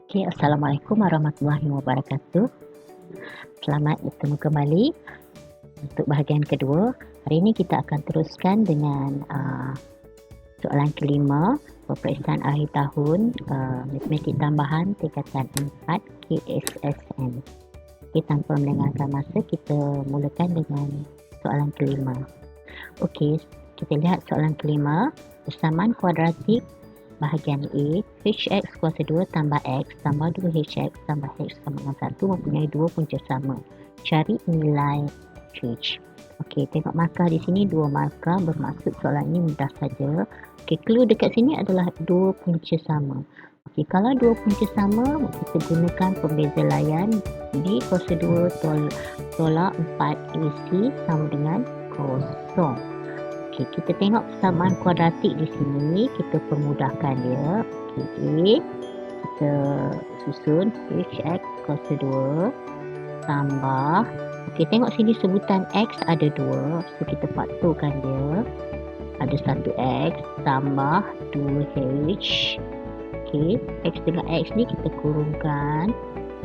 Okay, Assalamualaikum warahmatullahi wabarakatuh. Selamat bertemu kembali untuk bahagian kedua. Hari ini kita akan teruskan dengan soalan kelima, peperiksaan akhir tahun matematik tambahan tingkatan 4 KSSM. Okay, tanpa melengahkan masa, kita mulakan dengan soalan kelima. Okey, kita lihat soalan kelima. Persamaan kuadratik bahagian A, hx kuasa 2 tambah x tambah 2hx tambah h sama dengan 1 mempunyai dua punca sama. Cari nilai h. Okey, tengok markah di sini, dua markah, bermaksud soalan ini mudah saja. Okey, clue dekat sini adalah dua punca sama. Okey, kalau dua punca sama, kita gunakan pembeza layan. B kuasa 2 tolak 4 AC sama dengan kosong. Okey, kita tengok persamaan kuadratik di sini, kita permudahkan dia. Okey, kita susun hx kuasa 2 tambah, okey, tengok sini sebutan x ada 2, so kita faktorkan dia. Ada 1x tambah 2h. Okey, x dengan x ni kita kurungkan,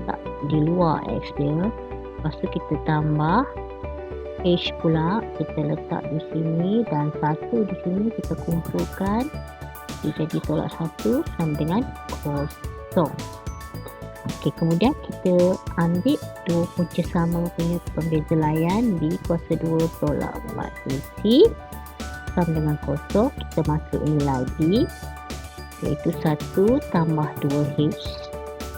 tak di luar x dia. Lepas tu kita tambah h pula, kita letak di sini, dan 1 di sini kita kumpulkan, dia jadi tolak 1 sama dengan kosong. Okey, kemudian kita ambil dua punca sama punya pembeza layan, B kuasa 2 tolak 4 AC sama dengan kosong. Kita masuk nilai B, iaitu 1 tambah 2H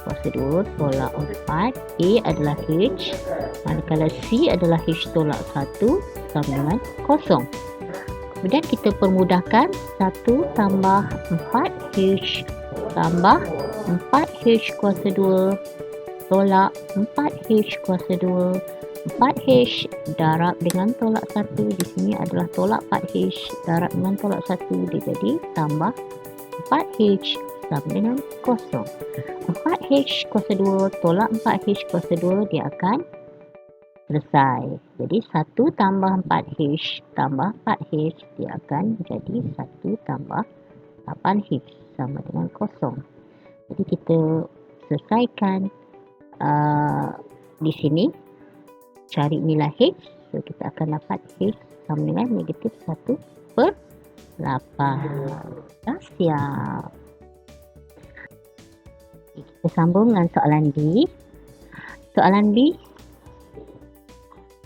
kuasa 2 tolak 4. A adalah H, manakala C adalah H tolak 1 sama dengan kosong. Kemudian kita permudahkan, 1 tambah 4H tambah 4H kuasa 2 tolak 4H kuasa 2. 4H darab dengan tolak 1, di sini adalah tolak 4H darab dengan tolak 1, dia jadi tambah 4H sama dengan kosong. 4H kuasa 2 tolak 4H kuasa 2, dia akan selesai. Jadi 1 tambah 4H tambah 4H, dia akan jadi 1 tambah 8H sama dengan kosong. Jadi kita selesaikan di sini, cari nilai H. So kita akan dapat H sama dengan negatif 1/8. Dah siap. Kita sambung dengan soalan B. Soalan B.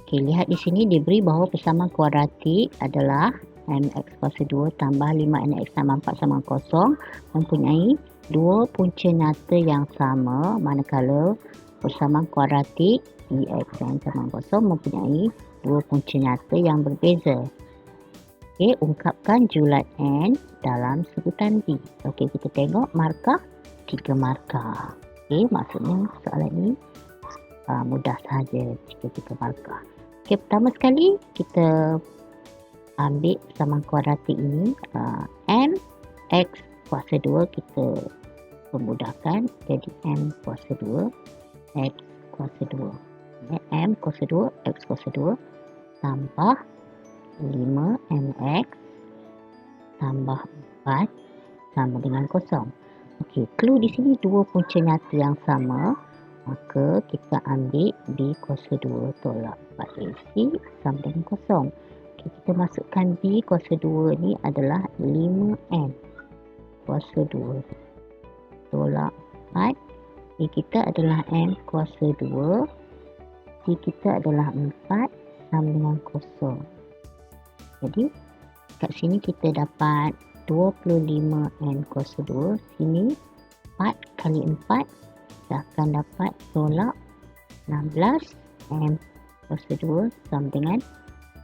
Okey, lihat di sini diberi bahawa persamaan kuadratik adalah mx kuasa 2 tambah 5nx tambah 4 sama 0 mempunyai dua punca nyata yang sama, manakala persamaan kuadratik dx yang sama 0 mempunyai dua punca nyata yang berbeza. Okey, ungkapkan julat n dalam sebutan B. Okey, kita tengok markah, 3 markah. Okey, maksudnya soalan ini mudah sahaja jika 3 markah. Okey, pertama sekali kita ambil persamaan kuadratik ini, m x kuasa 2 kita permudahkan jadi m kuasa 2 x kuasa 2. M kuasa 2 x kuasa 2 tambah 5mx tambah 4 sama dengan kosong. Okey, clue di sini dua punca nyata yang sama, maka kita ambil B kuasa 2 tolak 4AC sama dengan kosong. Okey, kita masukkan B kuasa 2 ni adalah 5M kuasa 2 tolak 4. B kita adalah M kuasa 2, C kita adalah 4 sama dengan kosong. Jadi kat sini kita dapat 25N kuasa 2, sini 4 kali 4, kita akan dapat tolak 16M kuasa 2 sama dengan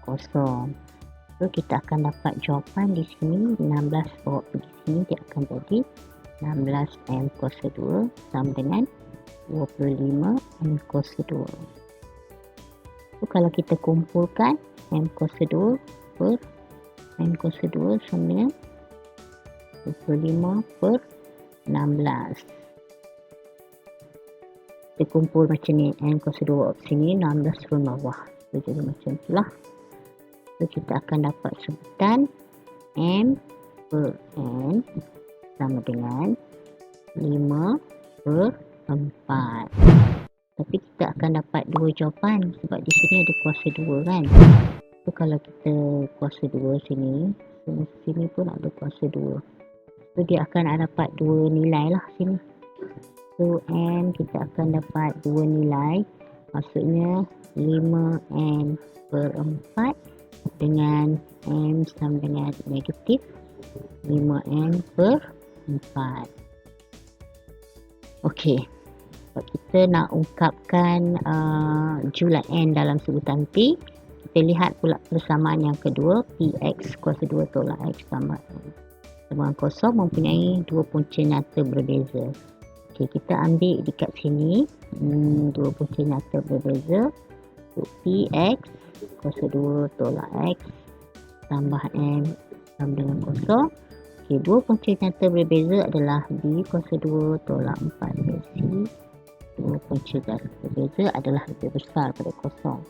kosong. So kita akan dapat jawapan di sini, 16 bawa pergi sini, dia akan jadi 16M kuasa 2 sama dengan 25M kuasa 2. So kalau kita kumpulkan, M kuasa 2 per M kuasa 2 sama dengan 25/16. Kita kumpul macam ni, M kuasa 2 sini, 16 turun bawah. So, jadi macam itulah. So, kita akan dapat sebutan M per N sama dengan 5 per 4. Tapi kita akan dapat dua jawapan sebab di sini ada kuasa 2 kan. So kalau kita kuasa 2 sini, sini pun ada kuasa 2. So dia akan dapat dua nilai lah sini. So N kita akan dapat dua nilai. Maksudnya 5N per 4 dengan N sama dengan negatif 5N per 4. Okey. Sebab kita nak ungkapkan julat N dalam sebutan P, kita lihat pula persamaan yang kedua, Px kuasa 2 tolak X tambah N sama kosong mempunyai dua punca nyata berbeza. Okey, kita ambil dekat sini dua punca nyata berbeza. Px kuasa 2 tolak X tambah N sama dengan kosong. Okey, dua punca nyata berbeza adalah B kuasa 2 tolak 4C. Dua punca nyata berbeza adalah lebih besar pada kosong.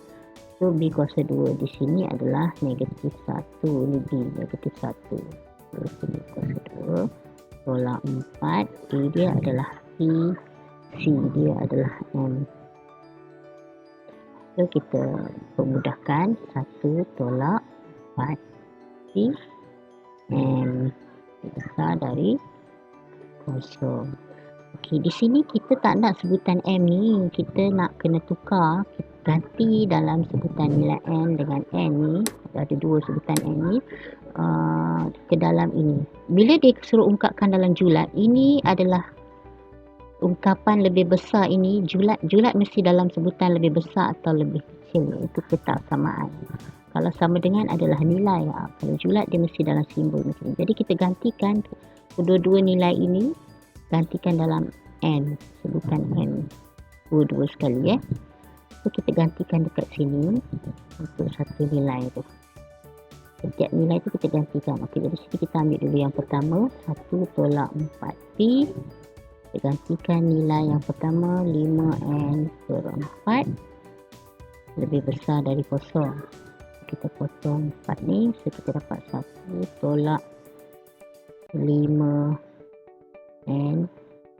So B kuasa 2 di sini adalah negatif 1. Ini B negatif 1. So sini kuasa 2 tolak 4. A dia adalah P. C dia adalah M. So kita pemudahkan 1 tolak 4 P M besar dari kosong. Okey, di sini kita tak nak sebutan M ni, kita nak kena tukar, kita ganti dalam sebutan nilai N dengan N ni, ada dua sebutan N ni ke dalam ini. Bila dia suruh ungkapkan dalam julat, ini adalah ungkapan lebih besar ini, julat mesti dalam sebutan lebih besar atau lebih kecil, itu petak samaan. Kalau sama dengan adalah nilai, kalau julat dia mesti dalam simbol macam ni. Jadi kita gantikan kedua-dua nilai ini, gantikan dalam N, sebutan N dua-dua sekali So kita gantikan dekat sini untuk satu nilai tu. Setiap nilai tu kita gantikan. Okey, dari sini kita ambil dulu yang pertama, 1 tolak 4P. Kita gantikan nilai yang pertama 5N per 4 lebih besar dari kosong. Kita potong 4 ni, so kita dapat 1 tolak 5N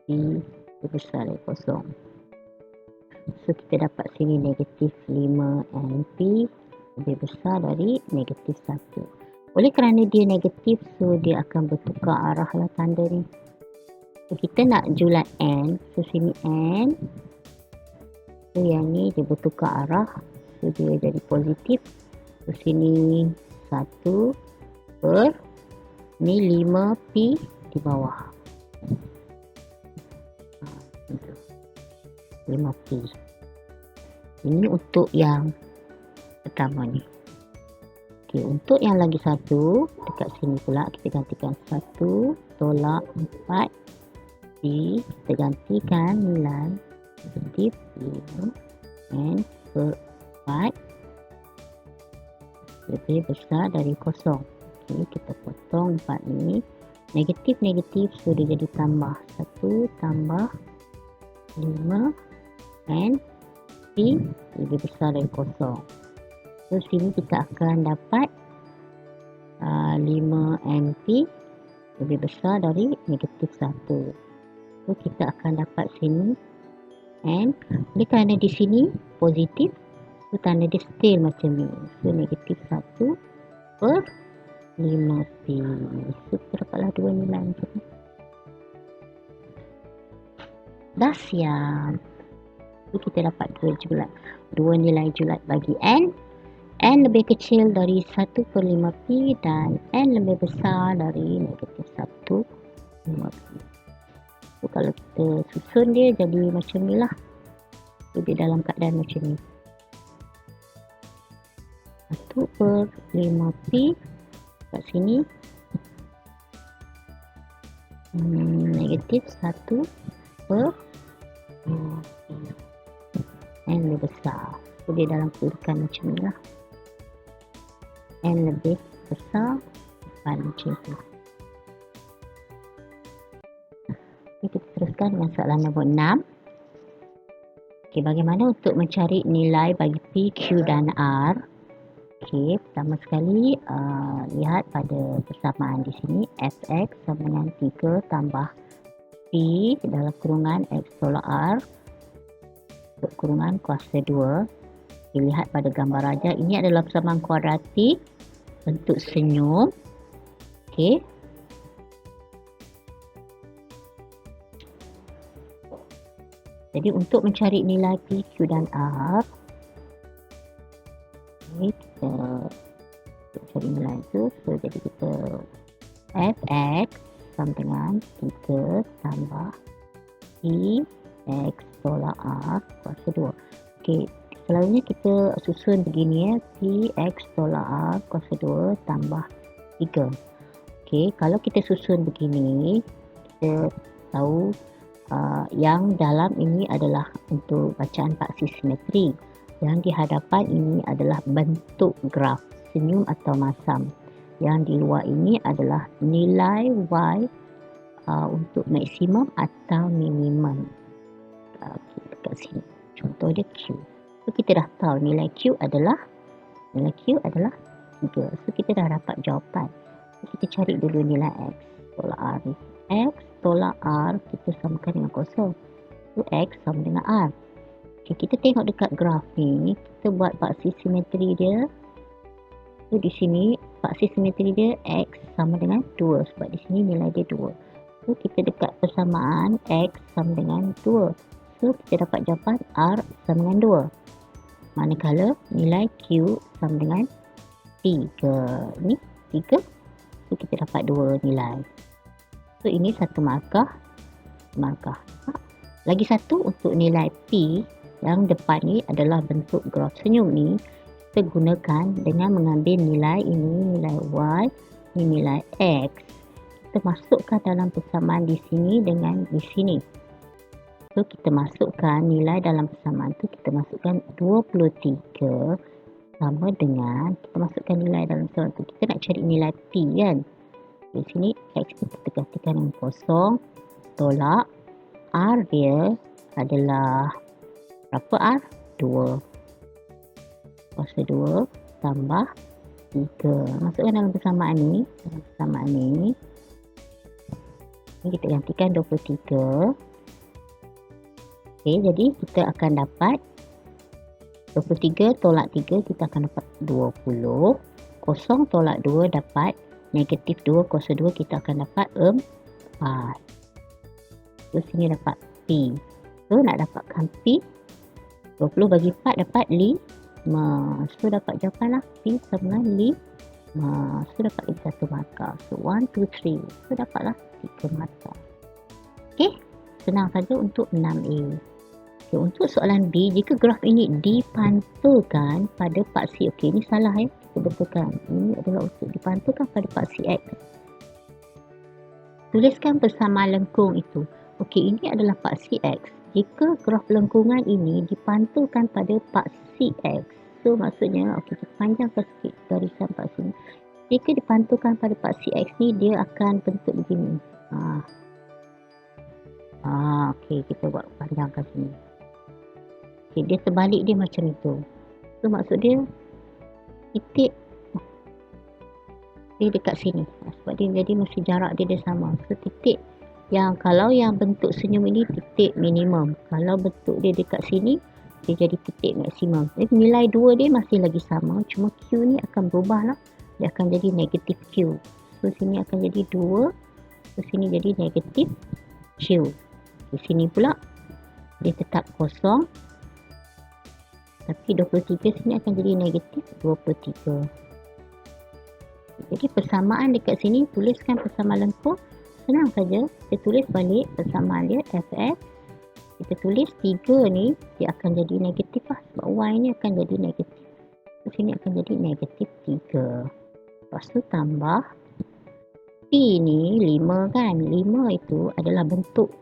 P lebih besar dari kosong. So kita dapat sini negatif 5NP lebih besar dari negatif 1. Oleh kerana dia negatif, so dia akan bertukar arah lah tanda ni. So kita nak julat N, so sini N, so yang ni dia bertukar arah, so dia jadi positif. So sini 1 per ni 5P di bawah 5P. Ini untuk yang pertama ni. Okey, untuk yang lagi satu dekat sini pula kita gantikan 1 tolak 4 P, kita gantikan nilai positif 5 N per 4 lebih besar dari kosong. Okey, kita potong 4 ni, negatif so dia jadi tambah 1 tambah 5 N P lebih besar dari kosong. So sini kita akan dapat 5NP lebih besar dari negatif 1. So kita akan dapat sini N, oleh kerana di sini positif, so tanda dia still macam ni. So negatif 1 per 5P. So kita dapatlah dua nilai macam ni. Dah siap. So kita dapat dua nilai julat bagi N. N lebih kecil dari 1 per 5P dan N lebih besar dari negatif 1 5P. So kalau kita susun dia jadi macam ni lah. So dia dalam keadaan macam ni. 1 per 5P kat sini. Negatif 1 per 5P. N lebih besar. So dia dalam kedudukan macam ni lah. N lebih besar macam tu. Kita teruskan dengan soalan nombor 6. Okay, bagaimana untuk mencari nilai bagi P, Q dan R? Okay, pertama sekali lihat pada persamaan di sini. Fx sama dengan 3 tambah P dalam kurungan X tolak R untuk kurungan kuasa 2. Dilihat pada gambar raja, ini adalah persamaan kuadratik bentuk senyum. Okey. Jadi untuk mencari nilai P, Q dan R, okay, kita untuk cari nilai itu, so jadi kita Fx sama dengan 3 tambah P X tolak R kuasa 2. Okey, selalunya kita susun begini ya, P X tolak R kuasa 2 tambah 3. Okey, kalau kita susun begini, kita tahu yang dalam ini adalah untuk bacaan paksi simetri. Yang di hadapan ini adalah bentuk graf senyum atau masam. Yang di luar ini adalah nilai Y untuk maksimum atau minimum. Dekat sini. Contoh dia Q. So kita dah tahu nilai Q adalah 3. So kita dah dapat jawapan. So, kita cari dulu nilai X tolak R ni. X tolak R kita samakan dengan kosong. So X sama dengan R. Okay, kita tengok dekat graf ni, kita buat paksi simetri dia. So di sini paksi simetri dia X sama dengan 2 sebab di sini nilai dia 2. So kita dekat persamaan X sama dengan 2. So kita dapat jawapan R sama dengan 2. Manakala nilai Q sama dengan 3. Ni 3. So kita dapat 2 nilai. So ini satu markah. Lagi satu untuk nilai P yang depan ni adalah bentuk graf senyum ni. Kita gunakan dengan mengambil nilai ini, nilai Y, ini nilai X. Kita masukkan dalam persamaan di sini dengan di sini. So kita masukkan nilai dalam persamaan tu, kita masukkan 23 sama dengan, kita masukkan nilai dalam persamaan tu. Kita nak cari nilai P kan. Di sini X kita tekan dengan kosong, tolak R dia adalah berapa R? 2. Kuasa 2 tambah 3. Masukkan dalam persamaan ni. Ni kita gantikan 23. Okey, jadi kita akan dapat 23 tolak 3 kita akan dapat 20. Kosong tolak 2 dapat negatif 2 kuasa 2 kita akan dapat 4. So sini dapat P. So nak dapatkan P, 20 bagi 4 dapat 5. So dapat jawapan lah P sama dengan 5. So dapat lagi satu markah. So 1, 2, 3. So dapatlah 3 markah. Okey, senang saja untuk 6A. Okay, untuk soalan B, jika graf ini dipantulkan pada paksi, okey ini salah ya, kita betulkan. Ini adalah untuk dipantulkan pada paksi X. Tuliskan persamaan lengkung itu. Okey, ini adalah paksi X. Jika graf lengkungan ini dipantulkan pada paksi X, so maksudnya, okey kita panjangkan sikit garisan paksi ini. Jika dipantulkan pada paksi X ni, dia akan bentuk begini. Okey, kita buat panjangkan sini. Okay, dia terbalik dia macam itu. So maksud dia titik dia dekat sini. Sebab dia jadi mesti jarak dia sama. So titik yang kalau yang bentuk senyum ini titik minimum. Kalau bentuk dia dekat sini dia jadi titik maksimum. Jadi nilai 2 dia masih lagi sama. Cuma Q ni akan berubah lah. Dia akan jadi negatif Q. So sini akan jadi 2. So sini jadi negatif Q. Di sini pula dia tetap kosong. Tapi 23 sini akan jadi negatif 23. Jadi persamaan dekat sini, tuliskan persamaan lengkung. Senang saja. Kita tulis balik persamaan dia Fx. Kita tulis 3 ni, dia akan jadi negatif lah. Sebab Y ni akan jadi negatif. Di sini akan jadi negatif 3. Lepas tu tambah P ni 5 kan. 5 itu adalah bentuk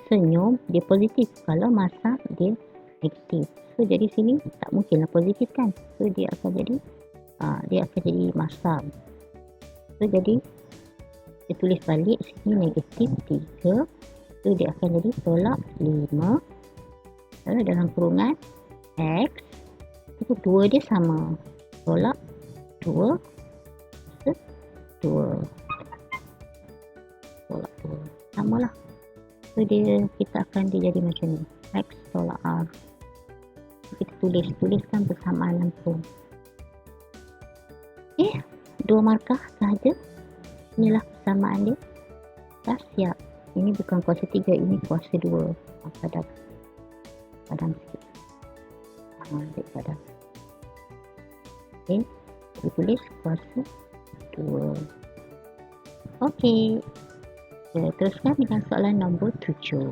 senyum, dia positif. Kalau masam, dia negatif. So jadi sini tak mungkinlah positif kan. So dia akan jadi masam. So jadi kita tulis balik sini negatif 3. So dia akan jadi tolak 5. Kalau dalam kurungan X itu 2 dia sama. Tolak 2 2. Tolak 2. Samalah. So kita akan jadi macam ni, X tolak R. Kita tuliskan persamaan langsung. Dua markah sahaja. Inilah persamaan dia. Dah siap. Ini bukan kuasa 3, ini kuasa 2. Padam sikit. Padam. Kita tulis kuasa 2. Okey. Kita teruskan dengan soalan nombor 7.